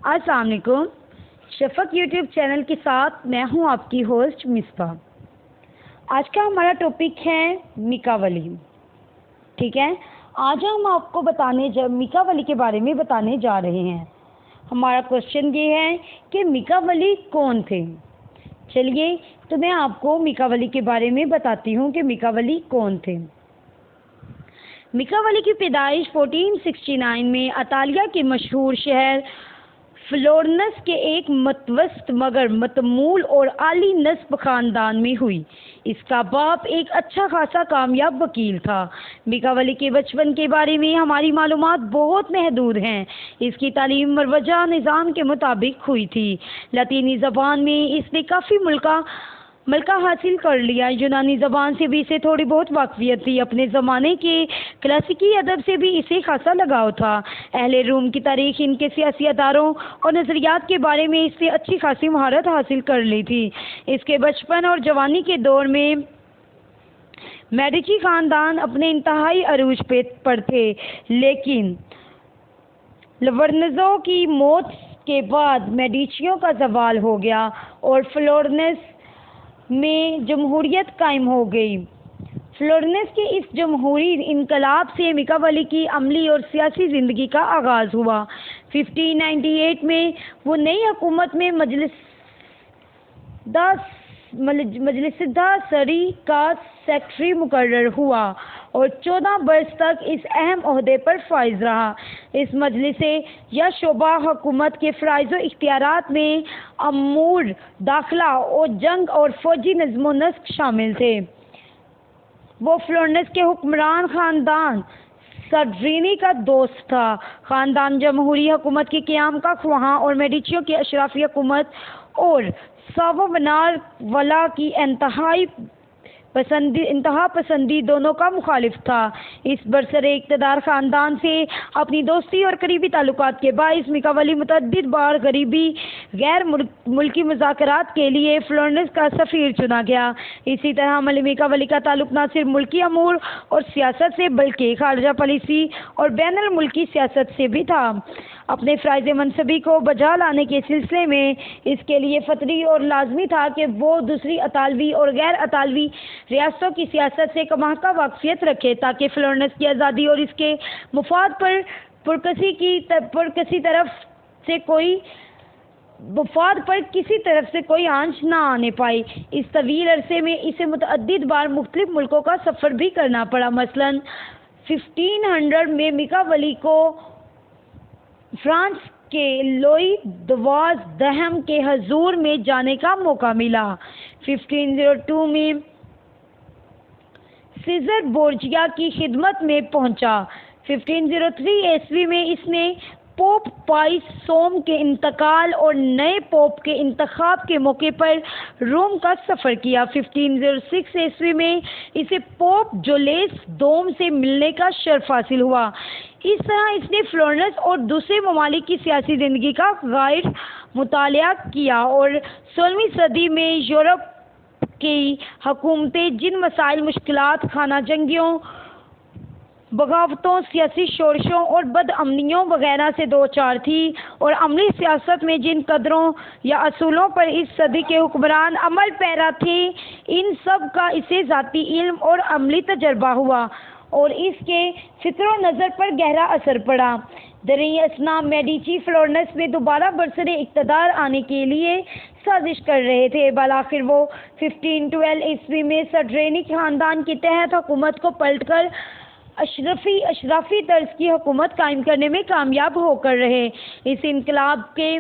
السلام علیکم. شفق YouTube channel کے ساتھ میں ہوں آپ کی ہوسٹ مصباح. آج کا ہمارا ٹاپک ہے میکا ولی. ٹھیک ہے، آج ہم آپ کو میکا ولی کے بارے میں بتانے جا رہے ہیں. ہمارا کوشچن یہ ہے کہ میکا ولی کون تھے. چلیے تو میں آپ کو میکا ولی کے بارے میں بتاتی ہوں کہ میکا ولی کون تھے. میکا ولی کی پیدائش 1469 میں اطالیہ کے مشہور شہر فلورنس کے ایک متوسط مگر متمول اور اعلی نسب خاندان میں ہوئی. اس کا باپ ایک اچھا خاصا کامیاب وکیل تھا. میکا ولی کے بچپن کے بارے میں ہماری معلومات بہت محدود ہیں. اس کی تعلیم مروجہ نظام کے مطابق ہوئی تھی. لاطینی زبان میں اس نے کافی ملکہ حاصل کر لیا. یونانی زبان سے بھی اسے تھوڑی بہت واقفیت تھی. اپنے زمانے کے کلاسیکی ادب سے بھی اسے خاصا لگاؤ تھا. اہل روم کی تاریخ، ان کے سیاسی اداروں اور نظریات کے بارے میں اس سے اچھی خاصی مہارت حاصل کر لی تھی. اس کے بچپن اور جوانی کے دور میں میڈیچی خاندان اپنے انتہائی عروج پر تھے، لیکن لورنزو کی موت کے بعد میڈیچیوں کا زوال ہو گیا اور فلورنس میں جمہوریت قائم ہو گئی. فلورنس کے اس جمہوری انقلاب سے میکا ولی کی عملی اور سیاسی زندگی کا آغاز ہوا. 1598 میں وہ نئی حکومت میں مجلسدہ سری کا سیکرٹری مقرر ہوا اور 14 برس تک اس اہم عہدے پر فائز رہا. اس مجلس یا شعبہ حکومت کے فرائض و اختیارات میں امور داخلہ اور جنگ اور فوجی نظم و نسق شامل تھے. وہ فلورنس کے حکمران خاندان سڈرینی کا دوست تھا. خاندان جمہوری حکومت کے قیام کا خواہاں اور میڈیچیوں کی اشرافی حکومت اور ساووناوالا کی انتہا پسندی دونوں کا مخالف تھا. اس برسر اقتدار خاندان سے اپنی دوستی اور قریبی تعلقات کے باعث میکا ولی متعدد بار غیر ملکی مذاکرات کے لیے فلورنس کا سفیر چنا گیا. اسی طرح میکا ولی کا تعلق نہ صرف ملکی امور اور سیاست سے بلکہ خارجہ پالیسی اور بین الملکی سیاست سے بھی تھا. اپنے فرائض منصبی کو بجا لانے کے سلسلے میں اس کے لیے فطری اور لازمی تھا کہ وہ دوسری اطالوی اور غیر اطالوی ریاستوں کی سیاست سے کماں کا واقفیت رکھے تاکہ فلورنس کی آزادی اور اس کے مفاد پر کسی طرف سے کوئی آنچ نہ آنے پائے. اس طویل عرصے میں اسے متعدد بار مختلف ملکوں کا سفر بھی کرنا پڑا. مثلاً 1500 میں میکا ولی کو فرانس کے لوئی 12 کے حضور میں جانے کا موقع ملا. 1502 میں سیزر بورجیا کی خدمت میں پہنچا. 1503 عیسوی میں اس نے پوپ پائس سوم کے انتقال اور نئے پوپ کے انتخاب کے موقع پر روم کا سفر کیا. 1506 عیسوی میں اسے پوپ جولیس دوم سے ملنے کا شرف حاصل ہوا. اس طرح اس نے فلورنس اور دوسرے ممالک کی سیاسی زندگی کا غائب مطالعہ کیا اور 16ویں صدی میں یورپ کی حکومتیں جن مسائل، مشکلات، خانہ جنگیوں، بغاوتوں، سیاسی شورشوں اور بد امنیوں وغیرہ سے دوچار تھی اور عملی سیاست میں جن قدروں یا اصولوں پر اس صدی کے حکمران عمل پیرا تھے، ان سب کا اسے ذاتی علم اور عملی تجربہ ہوا اور اس کے فکر و نظر پر گہرا اثر پڑا. دریں اثنا میڈیچی فلورنس میں دوبارہ برسر اقتدار آنے کے لیے سازش کر رہے تھے. بالآخر وہ 1512 عیسوی میں سڈرینی خاندان کے تحت حکومت کو پلٹ کر اشرافی طرز کی حکومت قائم کرنے میں کامیاب ہو کر رہے. اس انقلاب کے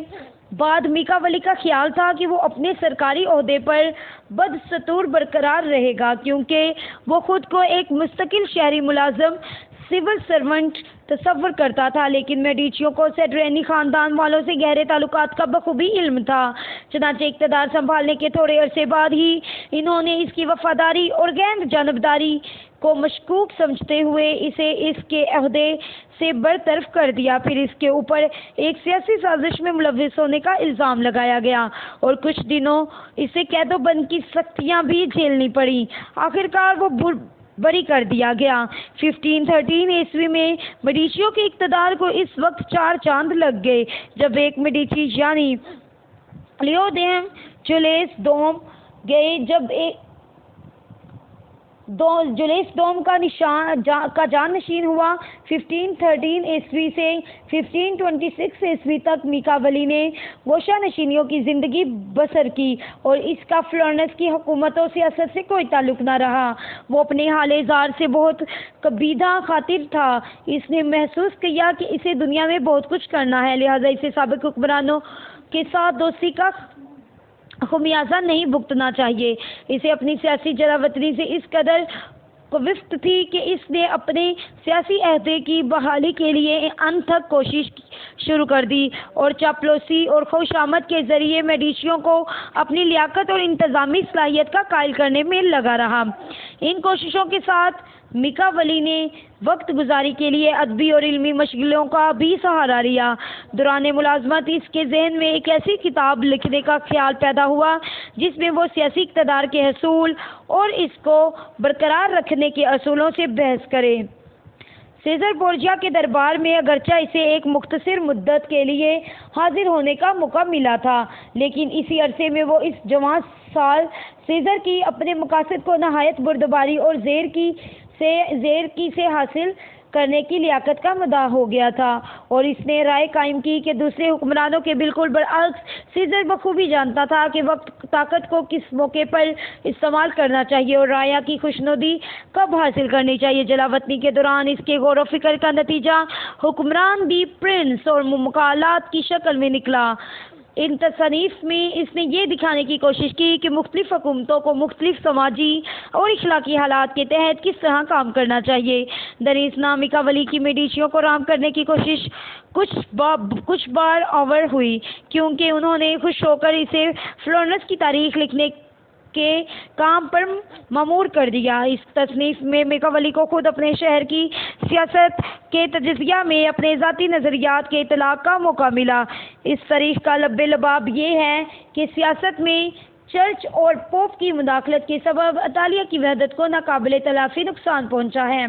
بعد میکا ولی کا خیال تھا کہ وہ اپنے سرکاری عہدے پر بدستور برقرار رہے گا کیونکہ وہ خود کو ایک مستقل شہری ملازم سول سرونٹ تصور کرتا تھا. لیکن میڈیچیوں کو سڈرینی خاندان والوں سے گہرے تعلقات کا بخوبی علم تھا. چنانچہ اقتدار سنبھالنے کے تھوڑے عرصے بعد ہی انہوں نے اس کی وفاداری اور غیر جانبداری کو مشکوک سمجھتے ہوئے اسے اس کے عہدے سے برطرف کر دیا. پھر اس کے اوپر ایک سیاسی سازش میں ملوث ہونے کا الزام لگایا گیا اور کچھ دنوں اسے قید و بند کی سختیاں بھی جھیلنی پڑیں. آخرکار وہ بری کر دیا گیا۔ 1513 عیسوی میں میڈیچیوں کے اقتدار کو اس وقت 4 چاند لگ گئے جب ایک میڈیچی یعنی لیو دیہم جولیس دوم گئے جولیس دوم کا جانشین ہوا۔ 1513 عیسوی سے 1526 عیسوی تک میکاولی نے گوشہ نشینیوں کی زندگی بسر کی اور اس کا فلورنس کی حکومت و سیاست سے کوئی تعلق نہ رہا۔ وہ اپنے حال زار سے بہت کبیدہ خاطر تھا۔ اس نے محسوس کیا کہ اسے دنیا میں بہت کچھ کرنا ہے، لہذا اسے سابق حکمرانوں کے ساتھ دوستی کا خمیازہ نہیں بھگتنا چاہیے۔ اسے اپنی سیاسی جلاوطنی سے اس قدر وفت تھی کہ اس نے اپنے سیاسی عہدے کی بحالی کے لیے انتھک کوشش شروع کر دی اور چاپلوسی اور خوشامد کے ذریعے میڈیچیوں کو اپنی لیاقت اور انتظامی صلاحیت کا قائل کرنے میں لگا رہا۔ ان کوششوں کے ساتھ میکاولی نے وقت گزاری کے لیے ادبی اور علمی مشغلوں کا بھی سہارا لیا۔ دوران ملازمت اس کے ذہن میں ایک ایسی کتاب لکھنے کا خیال پیدا ہوا جس میں وہ سیاسی اقتدار کے حصول اور اس کو برقرار رکھنے کے اصولوں سے بحث کرے۔ سیزر بورجیا کے دربار میں اگرچہ اسے ایک مختصر مدت کے لیے حاضر ہونے کا موقع ملا تھا، لیکن اسی عرصے میں وہ اس جوان سال سیزر کی اپنے مقاصد کو نہایت بردباری اور زیر کی سے حاصل کرنے کی لیاقت کا مدعا ہو گیا تھا، اور اس نے رائے قائم کی کہ دوسرے حکمرانوں کے بالکل برعکس سیزر بخوبی جانتا تھا کہ وقت طاقت کو کس موقع پر استعمال کرنا چاہیے اور رعایا کی خوشنودی کب حاصل کرنی چاہیے۔ جلاوطنی کے دوران اس کے غور و فکر کا نتیجہ حکمران دی پرنس اور مقالات کی شکل میں نکلا۔ ان تصانیف میں اس نے یہ دکھانے کی کوشش کی کہ مختلف حکومتوں کو مختلف سماجی اور اخلاقی حالات کے تحت کس طرح کام کرنا چاہیے۔ دنیس نام میکاولی کی میڈیچیوں کو رام کرنے کی کوشش کچھ بار آور ہوئی، کیونکہ انہوں نے خوش ہو کر اسے فلورنس کی تاریخ لکھنے کے کام پر مامور کر دیا۔ اس تصنیف میں میکاولی کو خود اپنے شہر کی سیاست کے تجزیہ میں اپنے ذاتی نظریات کے اطلاق کا موقع ملا۔ اس تاریخ کا لب لباب یہ ہے کہ سیاست میں چرچ اور پوپ کی مداخلت کے سبب اطالیہ کی وحدت کو ناقابل تلافی نقصان پہنچا ہے۔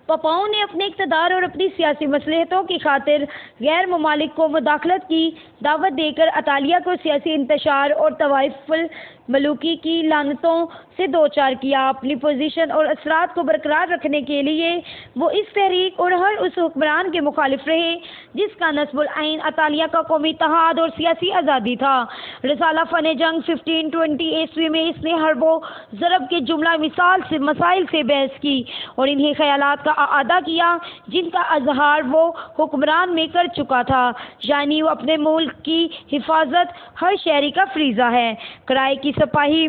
پاپاؤں نے اپنے اقتدار اور اپنی سیاسی مصلحتوں کی خاطر غیر ممالک کو مداخلت کی دعوت دے کر اطالیہ کو سیاسی انتشار اور طوائف الملوکی کی لعنتوں سے دوچار کیا۔ اپنی پوزیشن اور اثرات کو برقرار رکھنے کے لیے وہ اس تحریک اور ہر اس حکمران کے مخالف رہے جس کا نصب العین اطالیہ کا قومی اتحاد اور سیاسی آزادی تھا۔ رسالہ فن جنگ 1520 عیسوی میں اس نے حرب و ضرب کے جملہ مسائل سے بحث کی اور انہیں خیالات کا اعادہ کیا جن کا اظہار وہ حکمران میں کر چکا تھا، یعنی وہ اپنے ملک کی حفاظت ہر شہری کا فریضہ ہے۔ کرائے کی سپاہی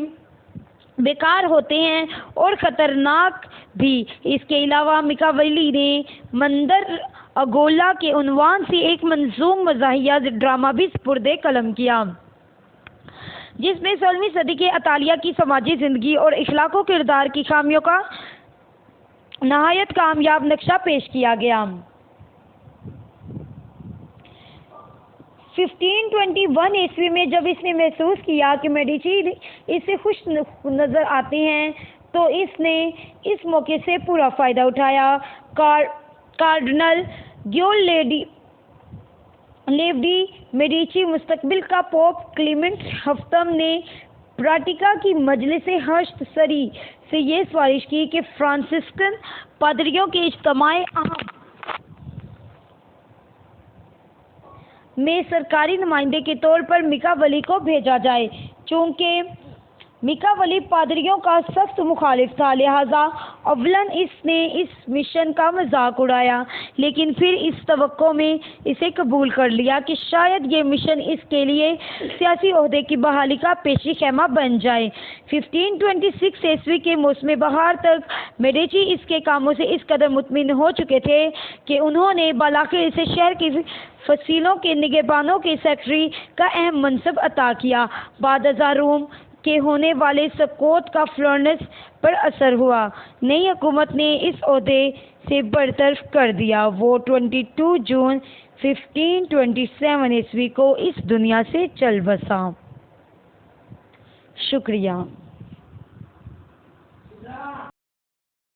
بیکار ہوتے ہیں اور خطرناک بھی۔ اس کے علاوہ میکاولی نے مندر اگولا کے عنوان سے ایک منظوم مزاحیہ ڈرامہ بھی سپرد قلم کیا، جس میں 16ویں صدی کے اطالیہ کی سماجی زندگی اور اخلاق و کردار کی خامیوں کا نہایت کامیاب نقشہ پیش کیا گیا۔ 1521 عیسوی میں جب اس نے محسوس کیا کہ میڈیچی اس سے خوش نظر آتے ہیں تو اس نے اس موقع سے پورا فائدہ اٹھایا۔ کارڈنل لیوڈی میڈیچی مستقبل کا پوپ کلیمنٹ ہفتم نے پراٹیکا کی مجلس ہشت سری سے یہ سفارش کی کہ فرانسسکن پادریوں کے اجتماع عام میں سرکاری نمائندے کے طور پر میکاولی کو بھیجا جائے۔ چونکہ میکاولی پادریوں کا سخت مخالف تھا، لہذا اولاً اس نے اس مشن کا مذاق اڑایا، لیکن پھر اس توقع میں اسے قبول کر لیا کہ شاید یہ مشن اس کے لیے سیاسی عہدے کی بحالی کا پیشی خیمہ بن جائے۔ 1526 عیسوی کے موسم بہار تک میڈیچی اس کے کاموں سے اس قدر مطمئن ہو چکے تھے کہ انہوں نے بالآخر اسے شہر کی فصیلوں کے نگہبانوں کے سیکرٹری کا اہم منصب عطا کیا۔ بعد ازاں روم کے ہونے والے سقوط کا فلورنس پر اثر ہوا۔ نئی حکومت نے اس عہدے سے برطرف کر دیا۔ وہ 22 جون 1527 عیسوی کو اس دنیا سے چل بسا۔ شکریہ۔